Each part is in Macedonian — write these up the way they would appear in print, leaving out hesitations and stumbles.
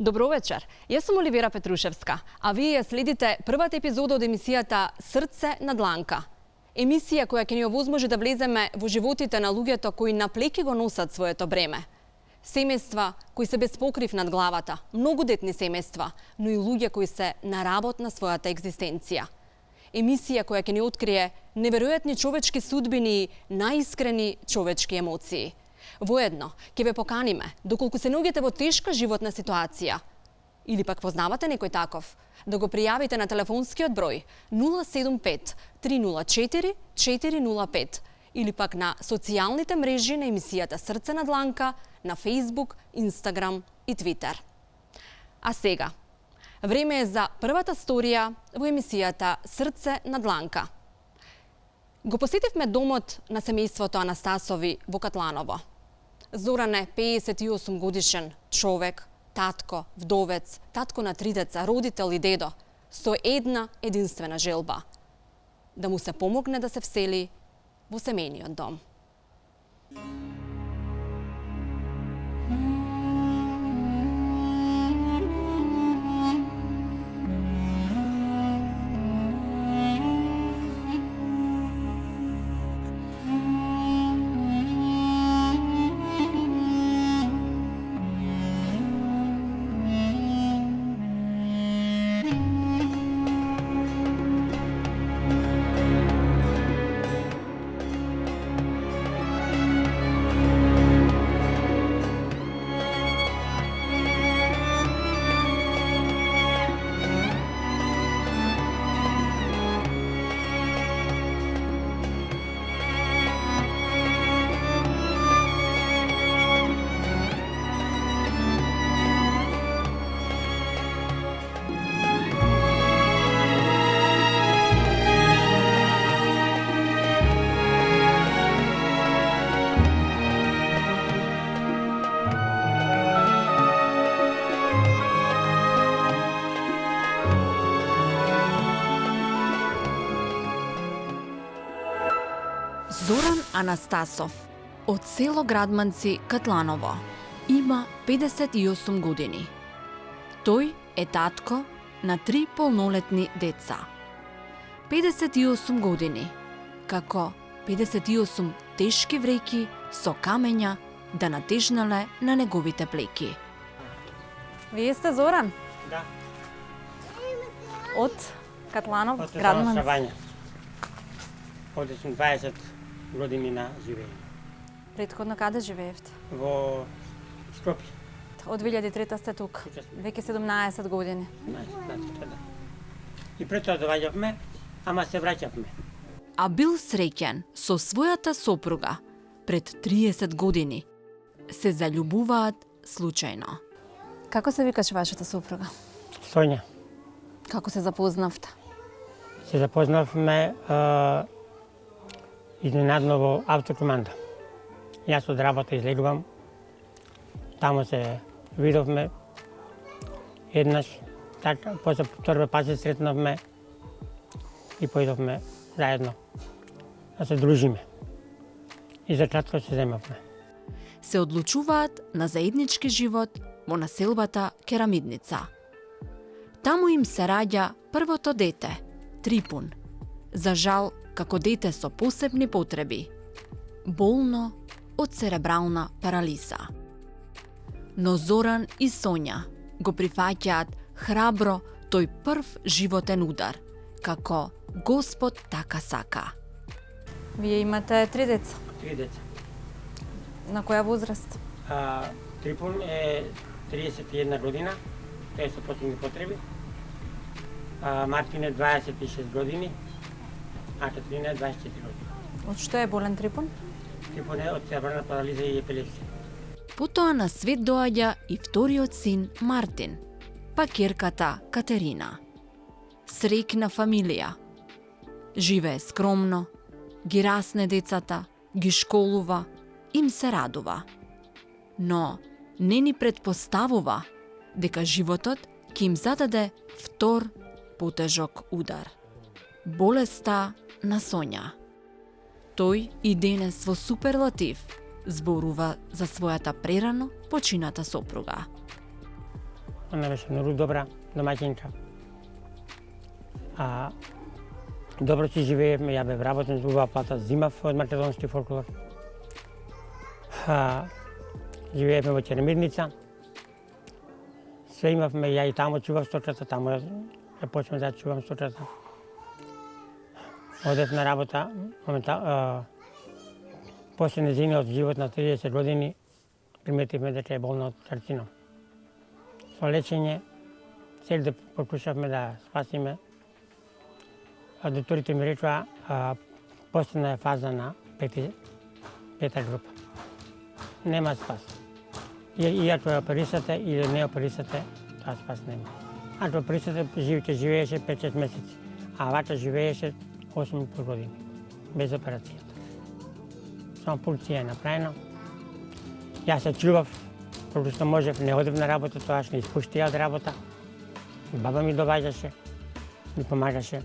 Добро вечер. Јас сум Оливера Петрушевска, а вие ја следите првата епизода од емисијата Срце на дланка. Емисија која ќе ни овозможи да влеземе во животите на луѓето кои на плеки го носат своето бреме. Семејства кои се без покрив над главата, многодетни семејства, но и луѓе кои се на работ на својата екзистенција. Емисија која ќе ни открие неверојатни човечки судбини и наискрени човечки емоции. Воедно, ќе ве поканиме, доколку се наоѓате во тешка животна ситуација, или пак познавате некој таков, да го пријавите на телефонскиот број 075 304 405 или пак на социјалните мрежи на емисијата Срце на дланка на Facebook, Instagram и Twitter. А сега, време е за првата сторија во емисијата Срце на дланка. Го посетивме домот на семејството Анастасови во Катланово. Зоран е 58 годишен човек, татко, вдовец, татко на 3 деца, родител и дедо, со една единствена желба – да му се помогне да се всели во семејниот дом. Зоран Анастасов од село Градманци, Катланово, има 58 години. Тој е татко на 3 полнолетни деца. 58 години, како 58 тешки вреќи со камења да натежнале на неговите плеки. Вие сте Зоран? Да. Од Катланов, Од Градманци. Савања. Овде сум 20 години на живење. Претходно каде живеевте? Во Скопје. Од 2003 сте тук. Тука сме. Веќе 17 години. Да. И пред тоа доаѓавме, ама се враќавме. А бил среќен со својата сопруга пред 30 години. Се заљубуваат случајно. Како се викаше вашата сопруга? Соња. Како се запознавте? Се запознавме изненадно во автокоманда. Јас од работа излегувам. Таму се видовме еднаш, така, после втори пат се сретнавме и поидовме заедно да се дружиме. И за кратко се земавме. Се одлучуваат на заеднички живот во населбата Керамидница. Таму им се раѓа првото дете, Трипун. За жал, како дете со посебни потреби. Болно од церебрална парализа. Но Зоран и Сонја го прифаќаат храбро тој прв животен удар, како Господ така сака. Вие имате 3 деца. 3 деца. На која возраст? Трипун е 31 година, тој е со посебни потреби. Мартин е 26 години, а Катрина е 24 години. Од што е болен Трипун? Трипун е од церебрална парализа и епилепсија. Потоа на свет доаѓа и вториот син Мартин, па ќерката Катерина. Среќна фамилија. Живее скромно, ги расне децата, ги школува, им се радува. Но не ни предпоставува дека животот ќе им зададе втор потежок удар. Болеста на Сонја. Тој и денес во суперлатив зборува за својата прерано почината сопруга. Она беше многу добра домаќинка. Добро си живеевме, ја бе вработен за убава плата, зимав од македонски фолклор. Живеевме во Черемирница. Све имавме, ја и таму чував стоката, таму ја почнав да чувам стоката. Одев на работа, после нејзиниот живот на 30 години, приметивме дека е болна од карцином. Со лечење, цели да покушавме да спасиме. Докторите ми речува, последна е фаза на пета група. Нема спас. Иако ја оперисате или не оперисате, тоа спас нема. Ако оперисате, живееше 5-6 месеци, а вака живееше 8,5 години, без операцијата. Само пункција е направена. Јас се чував, колку што можев, не одев на работа, тоаш не испуштија од работа. Баба ми доваѓаше, ми помагаше,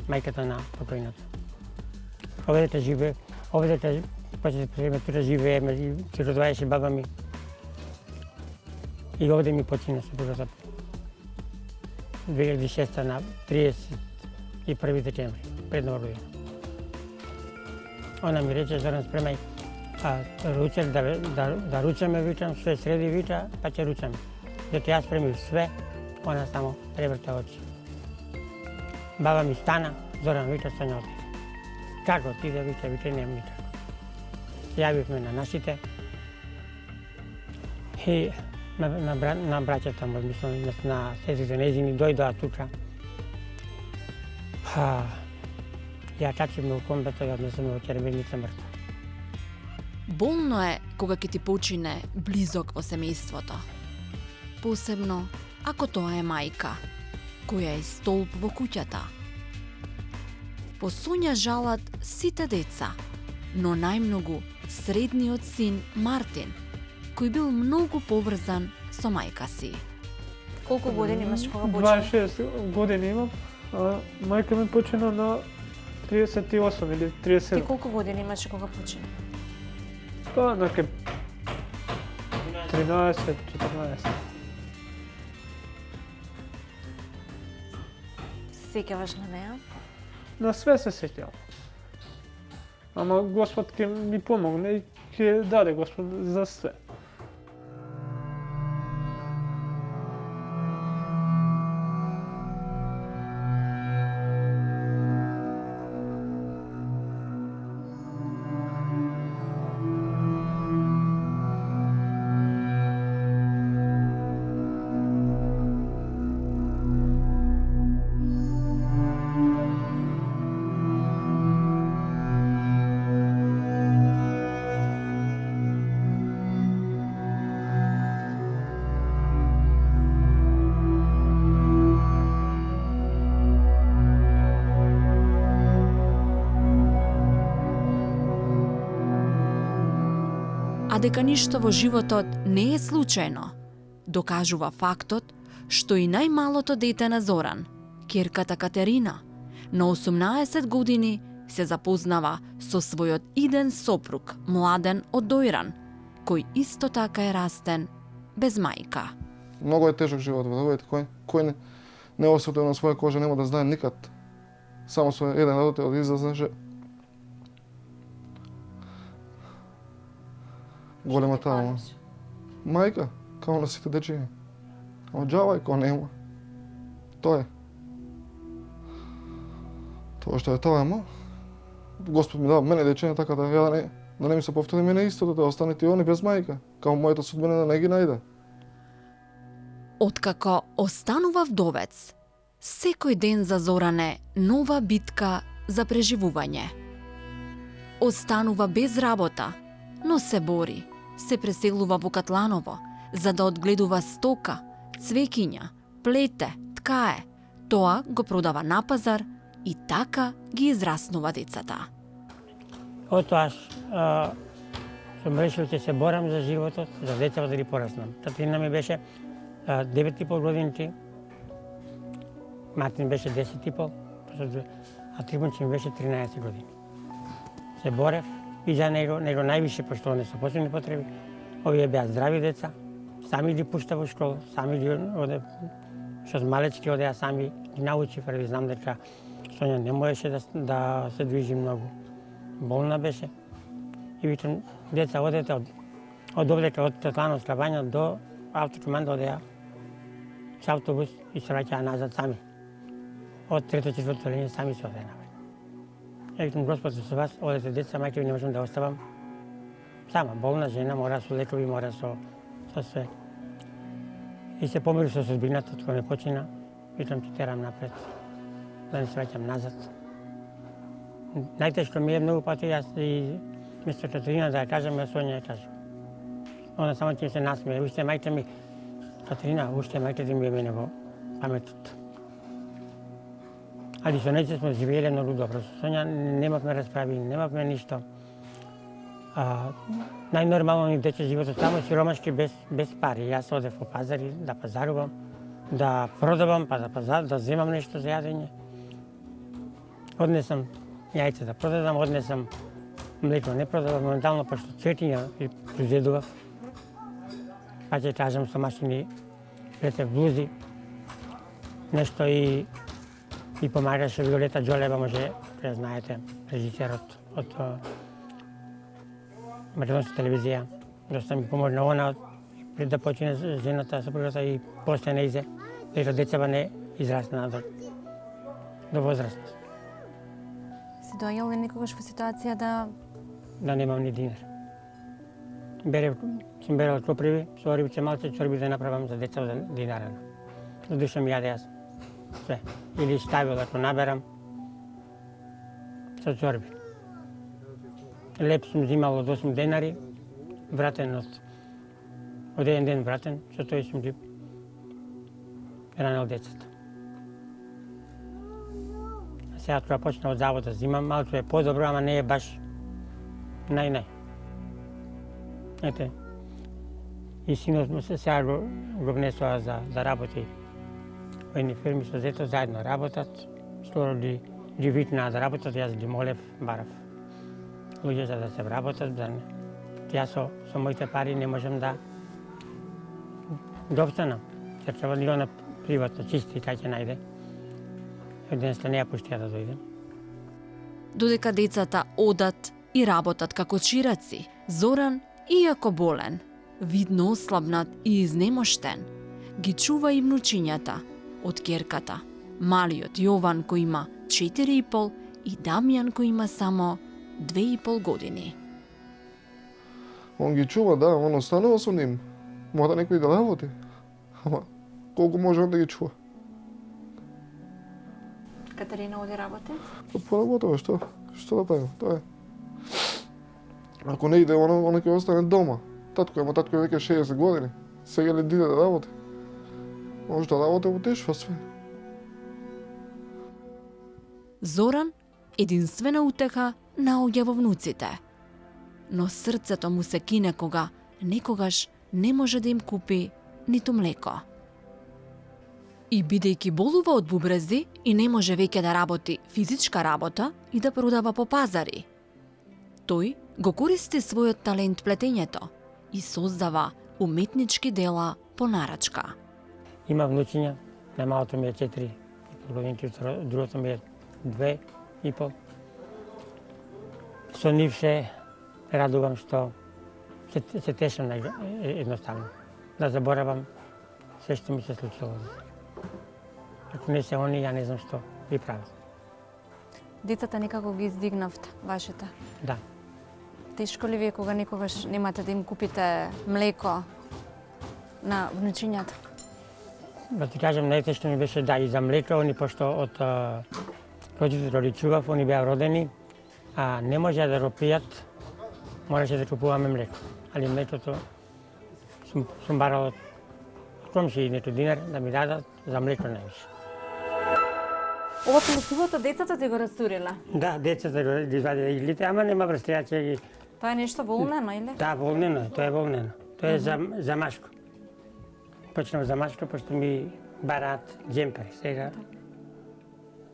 мајката на покојната. Овде после тука живееме, се родуваеше баба ми. И овде ми почина супругата 2006 на 31 декември, пред нова година. Она ми рече, Зоран, спремај ручек да ручаме, викам, све среди вика, па ќе ручаме. Дето јас спремив све, она само преврта очи. Баба ми стана, Зоран, вика, Сонја отиде. Како отиде, вика, немам никако. Јавивме на нашите и на браќата му, мислам, на сестрите нејзини, дојдоа тука. Ја качивме у комбата и однесеме во Черемирница мртва. Болно е кога ќе ти почине близок во семејството. Посебно ако тоа е мајка, која е столб во куќата. По Сонја жалат сите деца, но најмногу средниот син Мартин, кој бил многу поврзан со мајка си. Колку години имаш кога почина? 26 години имам, а мајка ми почина на 38 или 37. Ти колку години имаш кога почина? Па, неке 13-14. Се сеќаваш на неа? На све се сеќавам. Ама Господ ќе ми помогне и ќе даде Господ за све. А дека ништо во животот не е случајно, докажува фактот што и најмалото дете на Зоран, ќерката Катерина, на 18 години се запознава со својот иден сопруг, Младен од Дојран, кој исто така е растен без мајка. Многу е тежок живот во овој кој не осетил на своја кожа, нема да знае никад. Само со еден родител излезнеше. Голема тама. Мајка, као на сите дечиња. Оđавај ко нема. Тоа е. Тоа што е тоа, ама Господ ми дава мене дечиња, така да ја да не ми се повтори мене истото, да останете и они без мајка, као мојата судбина да не ги најде. Откако останува вдовец, секој ден за Зоран е нова битка за преживување. Останува без работа, но се бори, се преселува во Катланово, за да одгледува стока, цвеќиња, плете, ткае. Тоа го продава на пазар и така ги израснува децата. Отоаш сум решил ќе се борам за животот, за децата да ги пораснам. Катерина ми беше 9,5 годинки, Мартин беше 10,5, а Трибунче ми беше 13 години. Се борев и за него највише, пошто он е со посебни потреби. Овие беа здрави деца, сами ги пушта во школа, сами ги оде, што малечки одеа сами ги научи, први знам дека Сонја не можеше да се движи многу. Болна беше. И викам, деца, одете од овдека, од Тетлано Слабања до автокоманда одеа с автобус и се враќаа назад сами. Од трето, четврто линија сами се одеа напред. Ја викам, Господ со вас, одете деца, мајке ви не можам да оставам. Сама, болна жена, мора со лекови, мора со све. И се помири со судбината, кога не почина, викам, ќе терам напред, да не се враќам назад. Најтешко ми е многу пати, јас и мистер Катерина да ја кажам, ја Сонја ја кажам. Она само ќе се насмее, уште мајка ми, Катерина, уште мајка ти ми е мене во паметот. Али со нејзе сме живееле многу добро. Со Сонја немавме расправи, немавме ништо. Најнормално ни тече животот, само сиромашки без пари. Јас одев во пазари да пазарувам, да продавам, па да земам нешто за јадење. Однесам јајца да продадам, однесам млеко не продавам, моментално пошто цветиња произведував. Па ќе кажам со машини, плетев блузи, нешто и помагаше Виолета Џолева, може да знаете, режисерот од македонска телевизија. Доста ми помогна она пред да почине жената, сопругата и после нејзе, дека децава не израснаа до возраст. Си доаѓал ли некогаш во ситуација да немам ни динар. Сум берал коприви, со рибче малце, чорби да направам за деца за динара. За душа ми јаде јас. Све. Или ставил ако наберам со чорби. Леп сум зимал од 8 денари, вратен од еден ден вратен, со тој сум ги ранел децата. А сега кога почна од завод да зимам, малку е подобро, ама не е баш нај. Ете, и синот му се сега го внесоа да работи во едни фирми со зето, заедно работат, скоро ги витнаа да работат, јас ги молев, барав луѓе за да се вработат, да не. Јас со моите пари не можам да обстанам. Ќе треба ли она приватно чисти, кај ќе најде. Единствено не ја пуштија да дојде. Додека децата одат и работат како чираци, Зоран, иако болен, видно ослабнат и изнемоштен, ги чува и внучињата од ќерката, малиот Јован кој има 4,5 и Дамјан кој има само 2,5 години. Он ги чува, да, он останува со ним. Мора некој да работи. Ама, колку може он да ги чува? Катерина оди работи? Поработува, што? Што да правим? Тоа е. Ако не иде, она ќе остане дома. Татко е веќе 60 години. Сега ли диде да работи? Може да работи во тешва све. Зоран единствена утеха наоѓа во внуците. Но срцето му се кине кога некогаш не може да им купи ниту млеко. И бидејќи болува од бубрези и не може веќе да работи физичка работа и да продава по пазари, тој го користи својот талент плетењето и создава уметнички дела по нарачка. Има внучиња, најмалото ми е 4 годинки, другото ми е 2,5. Со нив се радувам што се тешам едноставно. Да заборавам се што ми се случило. Ако не се они, ја не знам што би правил. Децата некако ги издигнавте, вашите. Да. Тешко ли ви е кога некогаш немате да им купите млеко на внучињата? Да ти кажам, најтешко ми беше да и за млеко, они пошто од родители чував, они беа родени, а не можеа да го пијат, мораше да купуваме млеко. Али млекото сум барал од комши нето динар да ми дадат, за млеко не беше. Ова колективото децата ти го растурила? Да, децата ги извадиле иглите, ама нема врска, ја ќе ги... Тоа е нешто волнено, или? Да, волнено е, тоа е волнено. Тоа е за машко. Почнав за машко, пошто ми бараат джемпери сега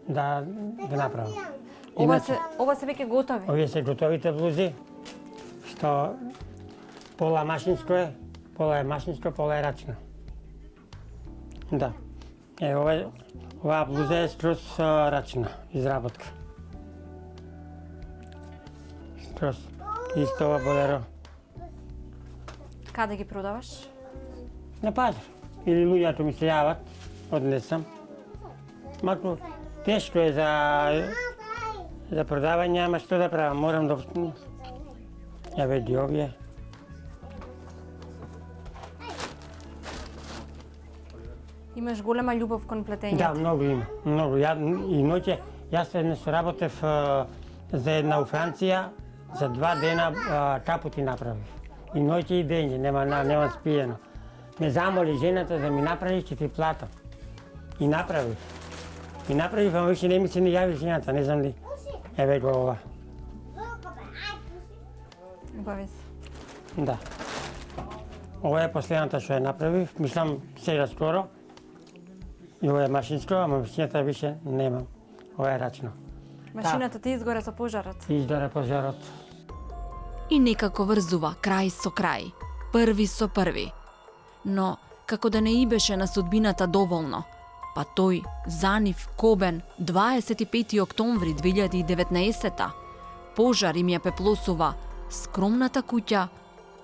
да направам. Ова се веќе готови? Овие се готовите блузи, што пола машинско е, Пола е машинско, пола е рачно. Да. Оваа блуза е скроз рачна изработка. Скроз. Исто ова болеро. Каде ги продаваш? На пазар. Или луѓето ми се јават, однесам. Мако тешко е за продавање, ама што да правам, морам да... Ја веди овие. Имаш голема љубов кон плетењето. Да, многу има, многу. И ноќе, јас еднаш работев за една у Франција, за 2 дена капути направив. И ноќе и дење, нема спиено. Ме замоли жената да ми направи, ќе ти платам. И направив. И направив, ама више не ми се не јави жената, не знам ли. Еве го ова. Убави се. Да. Ова е последната што ја направив, мислам сега скоро. И ова е машинско, ама машината више немам. Ова е рачно. Машината ти изгоре со пожарот. Издоре пожарот. И некако врзува крај со крај, први со први. Но, како да не и беше на судбината доволно, па тој, за нив Кобен, 25. октомври 2019, пожар им ја пеплосува скромната куќа,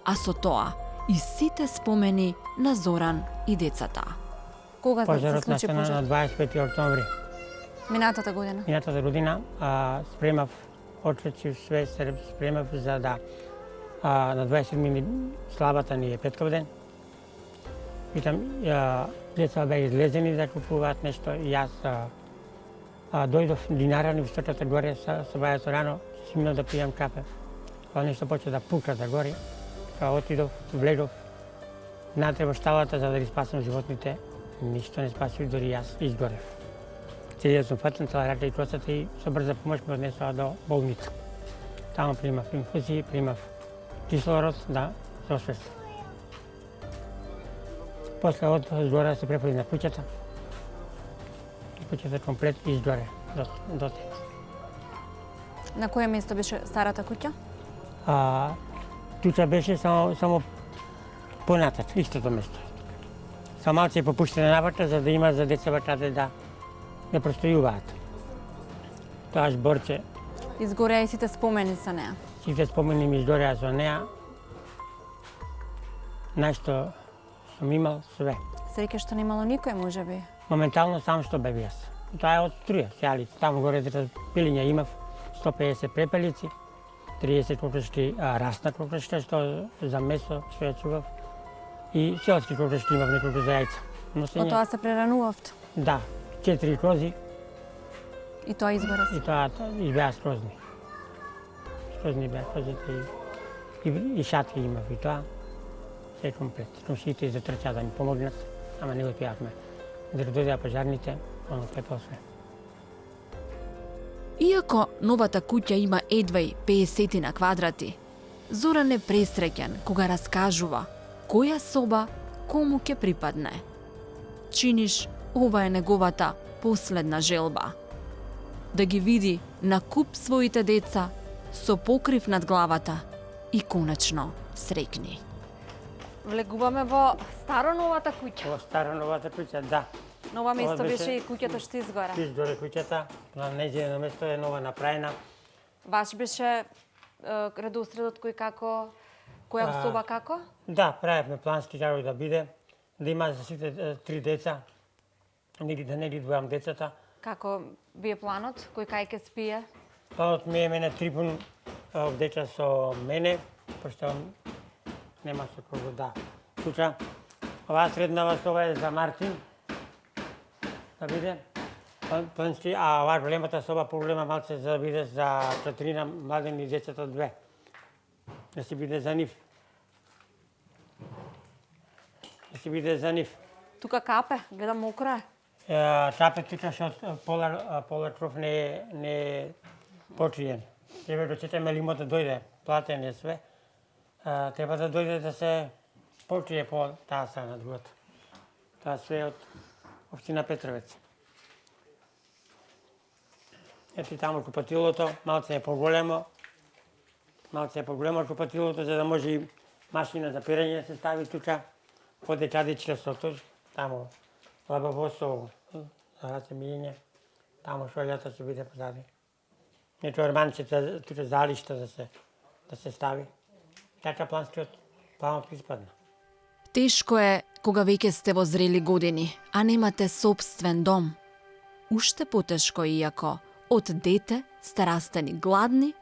а со тоа и сите спомени на Зоран и децата. Кога се Пожарот случи настана пожар? на 25. октомври. Минатата година. Минатата година спремав, отречив све, спремав за да на 27. славата ни е Петков ден. Питам, деца беа излезени да купуваат нешто и јас дојдов динарани в стотата горе со бајато рано, симно да пијам кафе. Па нешто почна да пука за горе. Отидов, влегов натре во шталата за да ги спасам животните. Ништо не спасив, дури јас изгорев. Целиот сум фатен, цела рака и косата и со брза помош ме однесоа до болница. Таму примав инфузии, примав кислород, да, се освестив. После од згора се преподи на куќата. Куќата комплет изгоре до тема. На кое место беше старата куќа? Тука беше само понатат, истото место. Само малце е попуштена навака, за да има за децата каде да простојуваат. Тоа зборче, Изгореа и сите спомени со неа. сите спомени ми изгореа со неа. Најшто сум имал све. Среќа што немало никој, можеби. Моментално сам што бев јас. Тоа е од струја, сејалица. Таму горе дека пилиња имав 150 препелици, 30 кокошки расна кокошка, што за месо, што ја чував. И селски кокошки имав неколку за јајца. Од тоа се преранувавте. Да, 4 кози И тоа изгоре и се. тоа и беа скрозни. Скрозни беа козите и шатки имав и тоа. Се комплет. Комшиите затрчаа да ми помогнат, ама не го успеавме. Додека дојдеа пожарните, оно пепел све. Иако новата куќа има едва и 50 на квадрати, Зоран е пресреќен кога раскажува која соба кому ќе припадне. Чиниш, ова е неговата последна желба. Да ги види на куп своите деца со покрив над главата и конечно среќни. Влегуваме во старо-новата куќа. Во стара новата куќа, да. На ова место Ова беше- беше и куќата што изгора. Изгоре куќата, на нејзино место е нова направена. Баш беше редосредот кој како, која соба како? Да, правевме плански како да биде, да има за сите 3 деца, да не ги двојам децата. Како бие планот, кој кај ќе спие? Планот ми е мене трипун деца со мене, пошто нема со кого да. Тука, оваа среднава соба е за Мартин, да биде. Плански, а оваа големата соба поголема малце за да биде за Катерина, Младен и децата 2. Да си биде за нив. Да си биде за нив. Тука капе, гледам мокро е. Капе тука што пола кров не е почиен. Тебе го читаме лимот да дојде, платен е све. Треба да дојде да се почие по таа страна другата. Тоа све од општина Петровец. Ето и таму купатилото, малце е поголемо. Малце е поголемо купатилото, за да може и Машина за перење се стави тука, по дечадичка сотош, тамо лабаво со раце мијење, тамо шолјата ќе биде позади. Не чорбанчета, тука залишта да се стави. Така планот испадна. Тешко е кога веќе сте во зрели години, а немате собствен дом. Уште потешко иако од дете сте растени гладни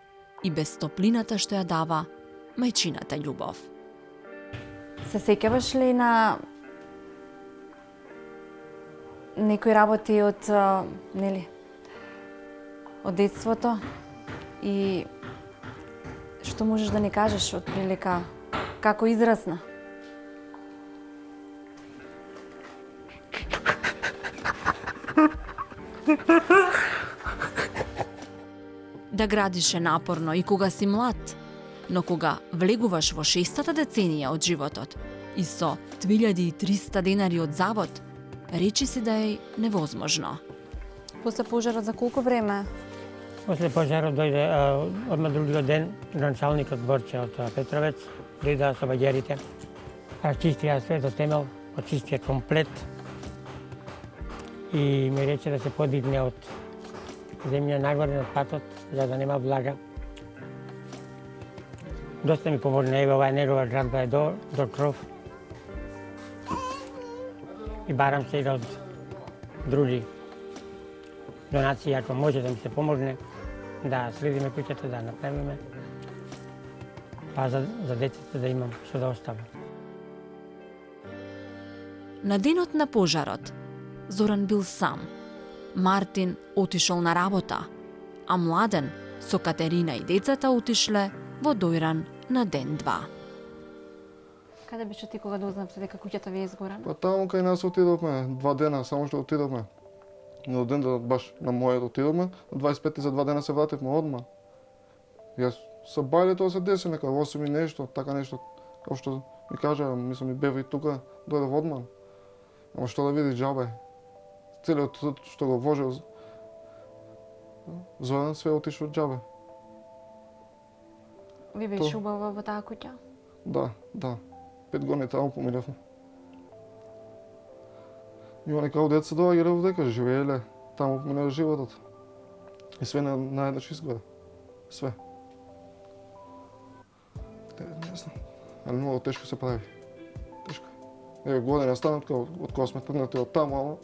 и без топлината што ја дава мајчината љубов. Се сеќаваш ли на некои работи од детството и што можеш да ни кажеш од прилика како израсна? Да градиш е напорно и кога си млад, но кога влегуваш во 6-та деценија од животот и со 2300 денари од завод, речи си да е невозможно. После пожарот за колку време? После пожарот дојде одма другиот ден гранчалникот Борче од Петровец, дојдоа со багерите, расчистија све до темел, очистија комплет и ми рече да се подигне од земја нагоре на патот, за да нема влага. Доста ми помогна, еве оваа негова градба е до кров. И барам се и од други донации, ако може да ми се помогне, да следиме куќата, да направиме, па за децата да имам што да оставам. На денот на пожарот, Зоран бил сам. Мартин отишол на работа, а Младен со Катерина и децата отишле во Дојран на ден-два. Каде беше ти кога дознавте дека куќата ви е изгорена? Па таму кај нас отидовме 2 дена, само што отидовме. Но ден да баш на мојот отидовме, 25 за 2 дена се вративме одма. Јас со бајле тоа се деси нека 8 и нешто, така нешто, како што ми кажа, мислам и бев и тука, дојдов одма. Ама што да види џабе. Целиот труд што го вложил Зоран све отишо џабе. Ви беше убава во таа куќа? Да. 5 години таму поминавме. Има некако деца доаѓале овдека, живееле, таму поминаа животот. И све наеднаш изгода. Све. Не знам. Али многу тешко се прави. Тешко. Еве година станат од кога сме тргнати од таму, ама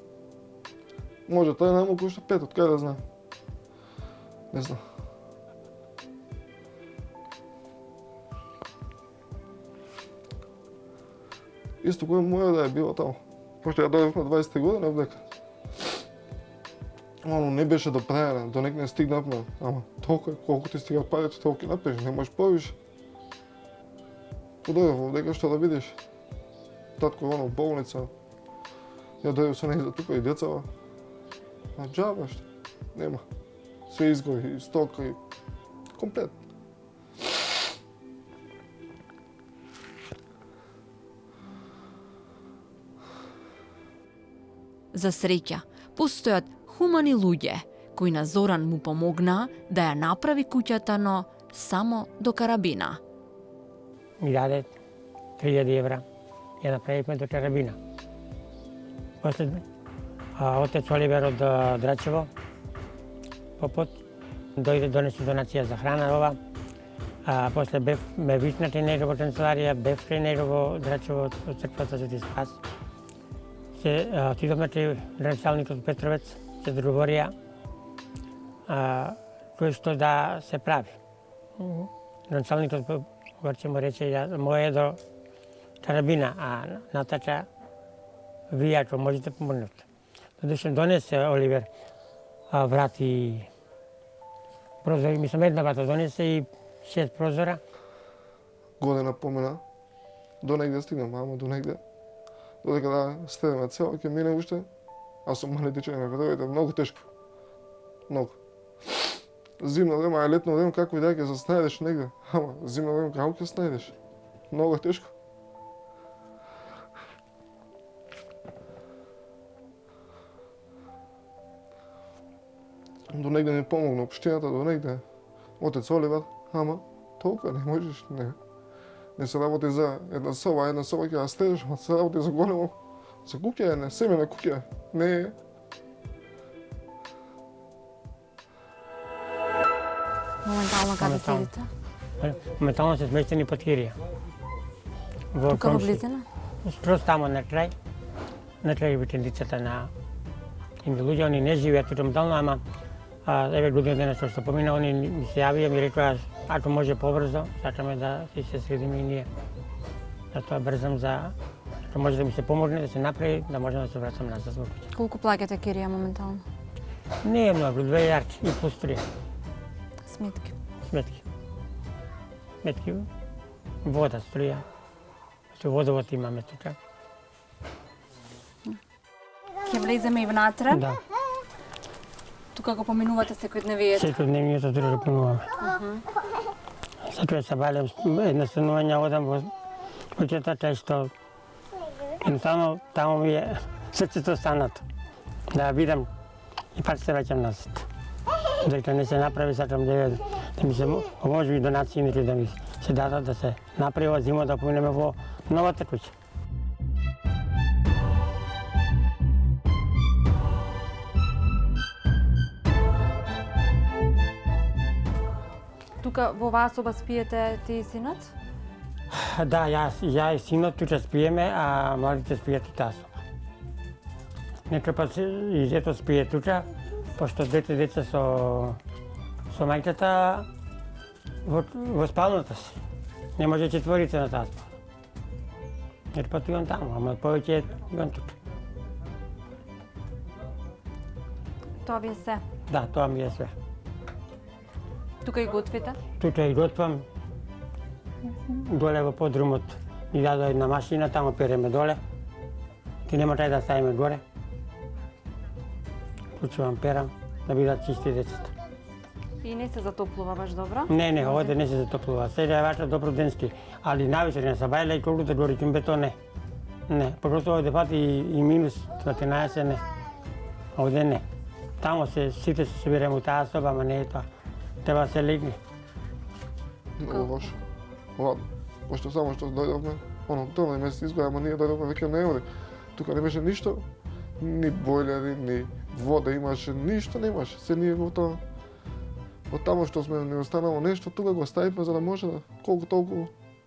може тај најмалку уште 5, од кај да знам. Не знам. Исто кој моја да е било таму. Пошто ја дојдов на 20 година овдека. Оно не беше допрајано, до некаде стигнавме, ама толку е, колку ти стига парите, толку напреш, не можеш повише. Дојдов овдека што да видиш. Татко оно болница. Ја дојдов со нејзе тука и децава. А џаба што? Нема. Све изгори, и стока, и комплет. За среќа, постојат хумани луѓе кои на Зоран му помогнаа да ја направи куќата, но само до карабина. Ми даде 3000 евра. Ја направивме до карабина. После отец Оливер од Драчево, Попот, дојде донесе донација за храна ова. После ме вичнати него во канцеларија, бев кај него во Драчево од црквата Свети Спас. Се отидовме кај градоначалникот Петровец, се договорија кој што да се прави. Градоначалникот Горче му рече, моје до карабина, а натака вие ако можете помогнете. Додеше донесе Оливер врати прозори, мислам една врата донесе и 6 прозора. Година помина, до негде стигнам, ама до негде. Додека да стедеме цел, ќе мине уште, а со мали дече ме дојде многу тешко. Многу. Зимно време, а летно време како и да ќе се снајдеш негде, ама зимно време како ќе се снајдеш? Многу тешко. До негде ми помогна општината, до негде отец Оливер, ама толку не можеш, Не се работи за една соба ќе ја стееш, се работи за големо, за куќа, не семена куќа, не е. Моментално каде Моментално. седите? Моментално се сместени под Кирија. Тука во близина? Скроз тамо на крај викендицата на инди луѓе, они не живеат тука моментално, ама еве година дена што помина, они ми се јавија, ми рекоа, ако може побрзо, сакаме да се средиме и ние. Затоа брзам за, ако може да ми се помогне, да се направи, да можем да се вратам назад во куќа. Колку плаќате кирија моментално? Не е многу, 2.000 и плюс 3 Сметки. сметки. Сметки, вода, струја. Што водовод имаме тука. Ќе влеземе и внатре. Да. Тука го поминувате секојдневието. Секојдневниот тука го поминуваме. Затоа се балем едноставно ја одам во куќата, кај што едноставно таму ми е срцето станато. Да ја видам и пак се враќам назад. Додека не се направи, сакам да ми се може и донации некои да ми се дадат да се направи ова зима да поминеме во новата куќа. Тука во оваа соба спиете ти и синот? Да, ја и синот тука спиеме, а младите спијат у таа соба. Некој пат и дето спие тука, пошто двете деца со мајката во спалната си. Не може четворица на таа спална. Некој пат и он таму, ама повеќе и он тука. Тоа ви е се. Да, тоа ми е све. Тука и готвите? Тука и готвам. Доле во подрумот ни дадоа една машина, таму переме доле. Ти нема тај да ставиме горе. Клучувам, перам, да бидат чисти децата. И не се затоплува баш добро? Не, овде не се затоплува. Сега е вака добро денски, али навечер на сабајле и колку да гори кимбето не. Не, поготово овде пати и минус 14 не. Овде не. Тамо сите се собираме у таа соба, ама не е тоа. Треба се легне. Многу лошо. Ладно. Пошто само што дојдовме, октомври месец изгода, ама ние дојдовме веќе ноември. Тука не беше ништо, ни бојлери, ни вода имаше, ништо немаше. Се ние го тоа. Од тамо што сме не останало нешто, тука го ставивме за да може да колку толку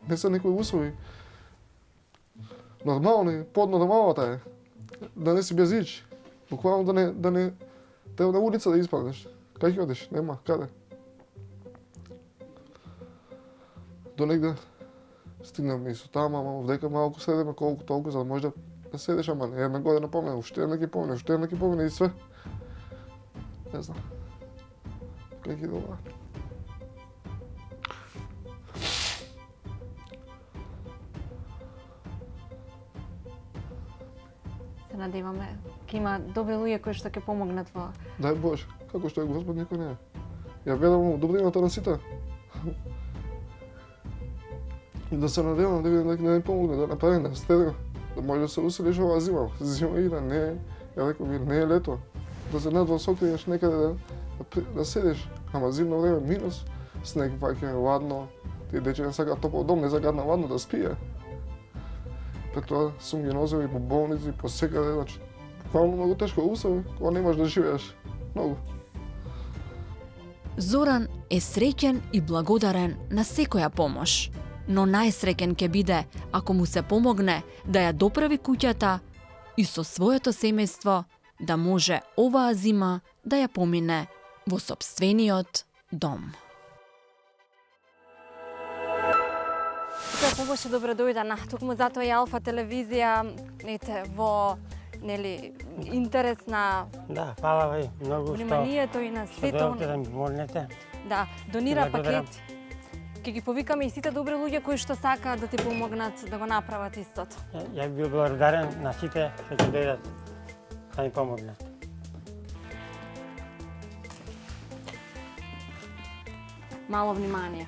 не се некои услови. Нормални, поднормалната е. Да не си без ич. Буквално да не на улица да испаднеш. Кај ќе одиш? Нема, каде? До негде стигнаме и со тама, ама вдека малку седеме колку толку за да може да седеш, ама не една година помине, уште една ќе помине и све. Не знам. Кај ќе добра. Се надеваме ќе има добри луѓе кои што ќе помогнат во... Дај Боже, како што е Господ никој не е. Ја ведам добрината на сите. И да се надевам да видам дека не помогне, да направи на стедо, да може да се уселиш оваа зима. Зима иде, не е, ја реков, не е лето. Да се надвор сокриеш некаде да седиш, ама зимно време минус, снег ваќе ладно, тие дече не сакаат топол дом, не сакаат на ладно да спие. Пред тоа сум ги носил и по болници, по секаде, значи, буквално многу тешко услови, кога немаш да живееш. Многу. Зоран е среќен и благодарен на секоја помош, но најсреќен ќе биде ако му се помогне да ја доправи куќата и со своето семејство да може оваа зима да ја помине во сопствениот дом. Тука побоше добро дојдена. Токму затоа и Алфа телевизија во интересна Да, фала ви многу вниманието и на сите дојдовте да ми помогнете. Да, донира Благодарам. пакет. Ќе ги повикаме и сите добри луѓе кои што сакаат да ти помогнат да го направат истото. Ја би бил благодарен на сите што ќе дојдат да ми помогнат. Мало внимание.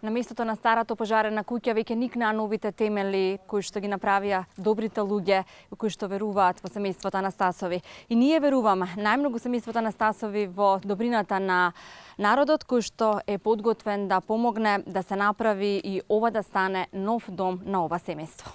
Наместото на старата пожарена куќа веќе никнаа новите темели кои што ги направија добрите луѓе кои што веруваат во семејството Анастасови. И ние веруваме најмногу семејството Анастасови во добрината на народот кој што е подготвен да помогне да се направи и ова да стане нов дом на ова семејство.